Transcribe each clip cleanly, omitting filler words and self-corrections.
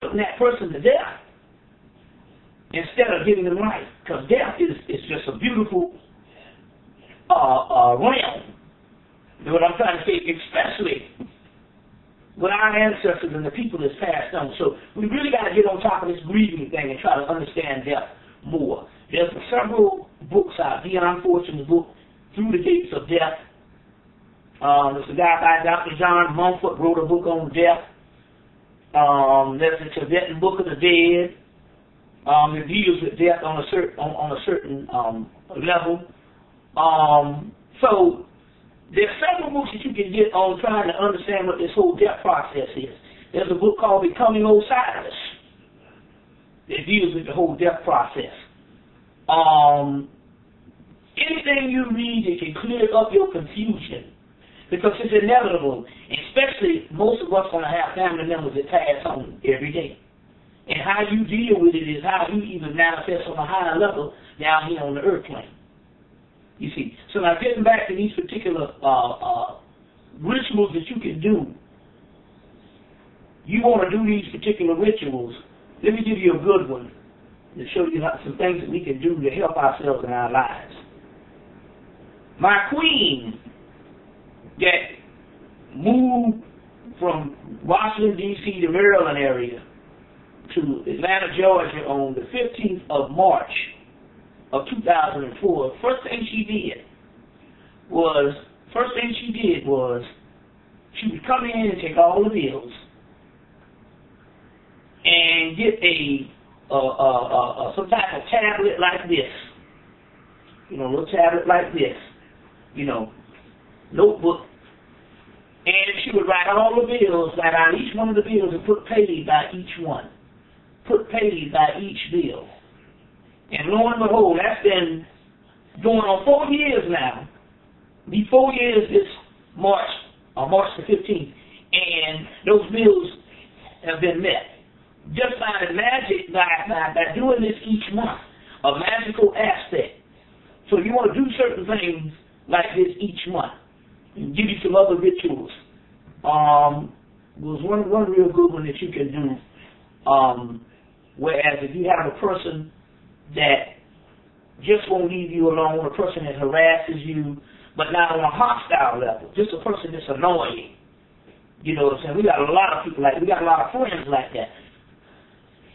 putting that person to death instead of giving them life. Because death is just a beautiful realm. You know what I'm trying to say? Especially with our ancestors and the people that's passed on. So we really got to get on top of this grieving thing and try to understand death more. There's several books out. Dion Fortune's book, Through the Gates of Death. There's a guy by Dr. John Mumford wrote a book on death. There's the Tibetan Book of the Dead. It deals with death on a certain level. So there's several books that you can get on trying to understand what this whole death process is. There's a book called Becoming Osiris that deals with the whole death process. Anything you read that can clear up your confusion, because it's inevitable, especially most of us going to have family members that pass on every day. And how you deal with it is how you even manifest on a higher level down here on the earth plane. You see. So now getting back to these particular rituals that you can do, you want to do these particular rituals. Let me give you a good one to show you some things that we can do to help ourselves in our lives. My queen that moved from Washington, D.C. to Maryland area to Atlanta, Georgia on the 15th of March of 2004, first thing she did was she would come in and take all the bills and get some type of tablet like this, a little tablet like this, notebook, and she would write all the bills, write out each one of the bills and put paid by each one, put paid by each bill. And lo and behold, that's been going on 4 years now. Be 4 years this March the 15th, and those bills have been met. Just by the magic, by doing this each month, a magical aspect. So you want to do certain things like this each month. And give you some other rituals. There's one real good one that you can do. Whereas if you have a person that just won't leave you alone, a person that harasses you, but not on a hostile level, just a person that's annoying. You know what I'm saying? We got a lot of people we got a lot of friends like that.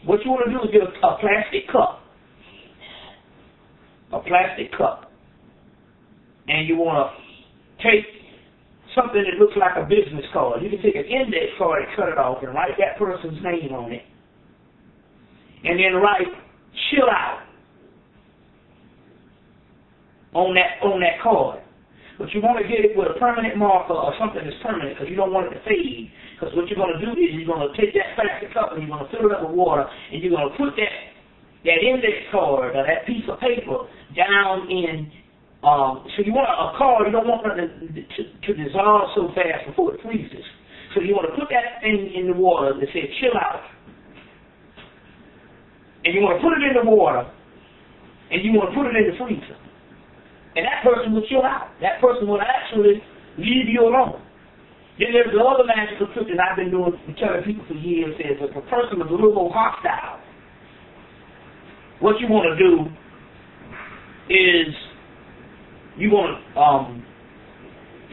What you want to do is get a plastic cup. A plastic cup. And you want to take something that looks like a business card. You can take an index card and cut it off and write that person's name on it. And then write "chill out" on that card. But you want to get it with a permanent marker or something that's permanent, because you don't want it to fade. Because what you're going to do is you're going to take that plastic cup and you're going to fill it up with water, and you're going to put that index card or that piece of paper down in. So you want a card, you don't want it to dissolve so fast before it freezes. So you want to put that thing in the water that says "chill out." And you want to put it in the water, and you want to put it in the freezer. And that person will chill out. That person will actually leave you alone. Then there's the other magical trick that I've been doing, telling people for years, is if a person is a little more hostile, what you want to do is you want to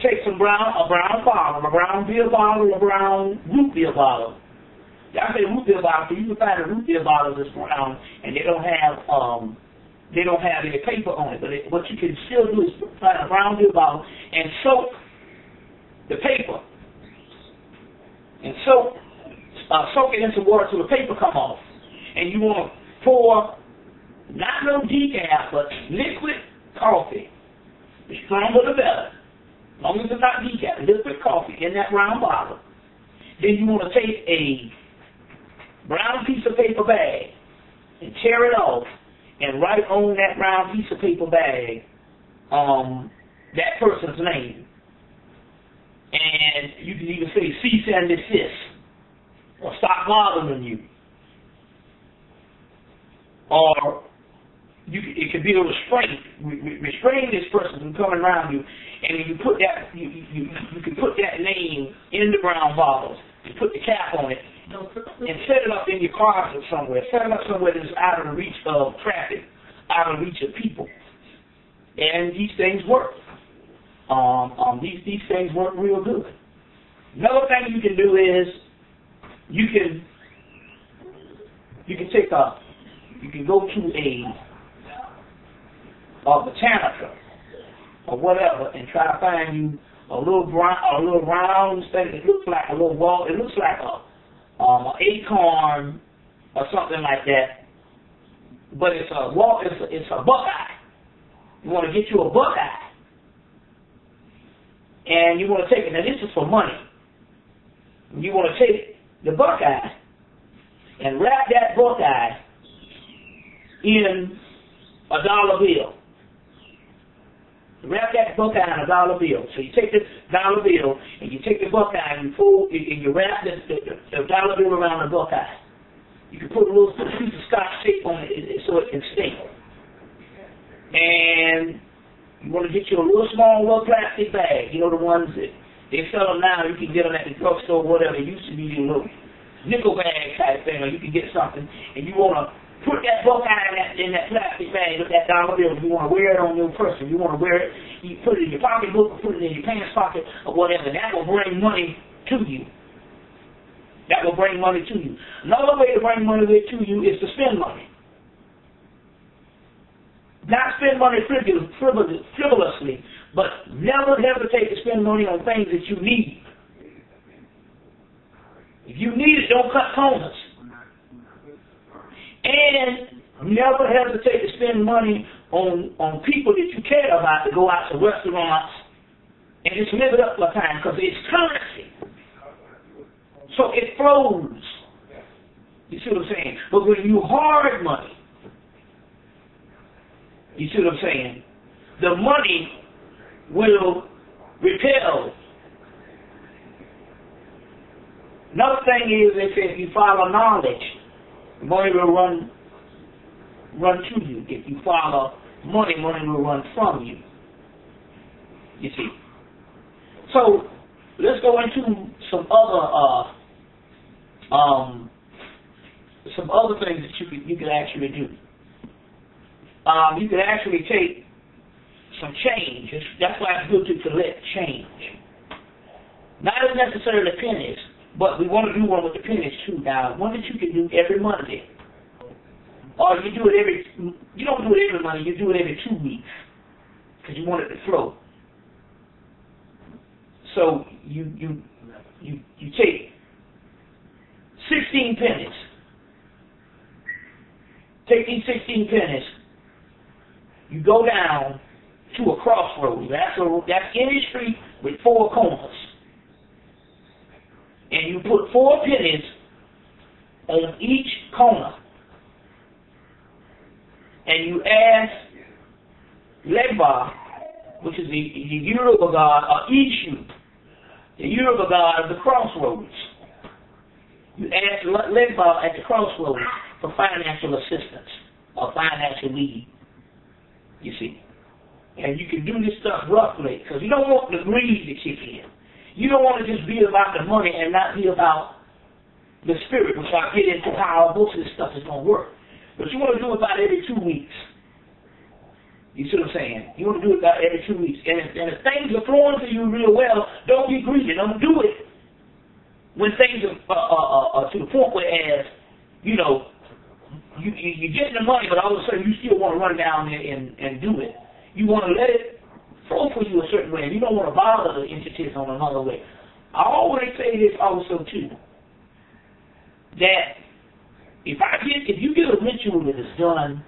take a brown bottle, a brown beer bottle, a brown root beer bottle. I say root beer bottle, so you can find a root beer bottle that's brown, and they don't have any paper on it. But what you can still do is find a brown beer bottle and soak the paper, and soak it in some water till the paper come off. And you want to pour not no decaf, but liquid coffee. The stronger the better. As long as it's not decaf, liquid coffee in that brown bottle. Then you want to take a brown piece of paper bag and tear it off and write on that brown piece of paper bag that person's name. And you can even say "cease and desist" or "stop bothering you." Or it could be a restraint. Restrain this person from coming around you, and you put that you can put that name in the brown bottles. You put the cap on it and set it up in your closet somewhere. Set it up somewhere that's out of the reach of traffic, out of the reach of people. And these things work. These things work real good. Another thing you can do is you can go to a botanica or whatever and try to find you a little round thing that looks like a little wall. It looks like an acorn or something like that, but it's a buckeye. You want to get you a buckeye, and you want to take it. Now this is for money. You want to take the buckeye and wrap that buckeye in a dollar bill. Wrap that buckeye in a dollar bill. So you take the dollar bill and you take the buckeye and you wrap the dollar bill around the buckeye. You can put a little piece of Scotch tape on it so it can stay. And you want to get you a little plastic bag. You know the ones that they sell them now. You can get them at the drugstore or whatever. It used to be a little nickel bag type thing, or you can get something. And you want to put that buckeye in that plastic bag with that dollar bill. You want to wear it on your person. You want to wear it. You put it in your pocketbook, or put it in your pants pocket, or whatever. That will bring money to you. That will bring money to you. Another way to bring money to you is to spend money. Not spend money frivolously, but never hesitate to spend money on things that you need. If you need it, don't cut corners. And never hesitate to spend money on people that you care about to go out to restaurants and just live it up for a time, because it's currency. So it flows. You see what I'm saying? But when you hoard money, you see what I'm saying? The money will repel. Another thing is, they say if you follow knowledge, money will run to you. If you follow money, money will run from you. You see. So let's go into some other things that you could actually do. You could actually take some change. That's why it's good to collect change. Not as necessarily pennies, but we want to do one with the pennies too. Now, one that you can do every Monday, or you don't do it every Monday. You do it every 2 weeks because you want it to flow. So you take 16 pennies. Take these 16 pennies. You go down to a crossroads. That's any street with 4 corners. And you put 4 pennies on each corner. And you ask Legbar, which is the Yoruba god, or Ishu, the Yoruba god of the crossroads. You ask Legbar at the crossroads for financial assistance or financial need. You see. And you can do this stuff roughly, because you don't want the greed to kick in. You don't want to just be about the money and not be about the spirit, which I'll get into how most of this stuff is going to work. But you want to do it about every 2 weeks. You see what I'm saying? You want to do it about every 2 weeks. And if things are flowing for you real well, don't be greedy. Don't do it when things are to the point where, you're getting the money, but all of a sudden you still want to run down there and do it. You want to let it flow for you a certain way. You don't want to bother the entities on another way. I always say this also too, that if you get a ritual that is done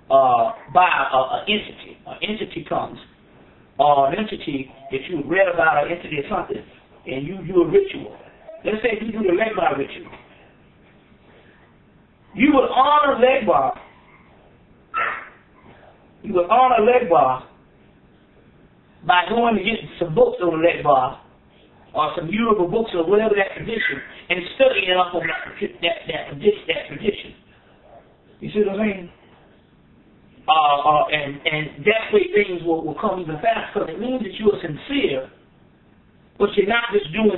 by an entity comes, or an entity that you read about, an entity or something, and you do a ritual. Let's say you do the Legbar ritual. You would honor Legbar. You would honor Legbar by going to get some books on Legbar, or some Yoruba books or whatever that tradition, and studying up on that tradition. You see what I'm saying? And that way things will come even faster, because it means that you are sincere, but you're not just doing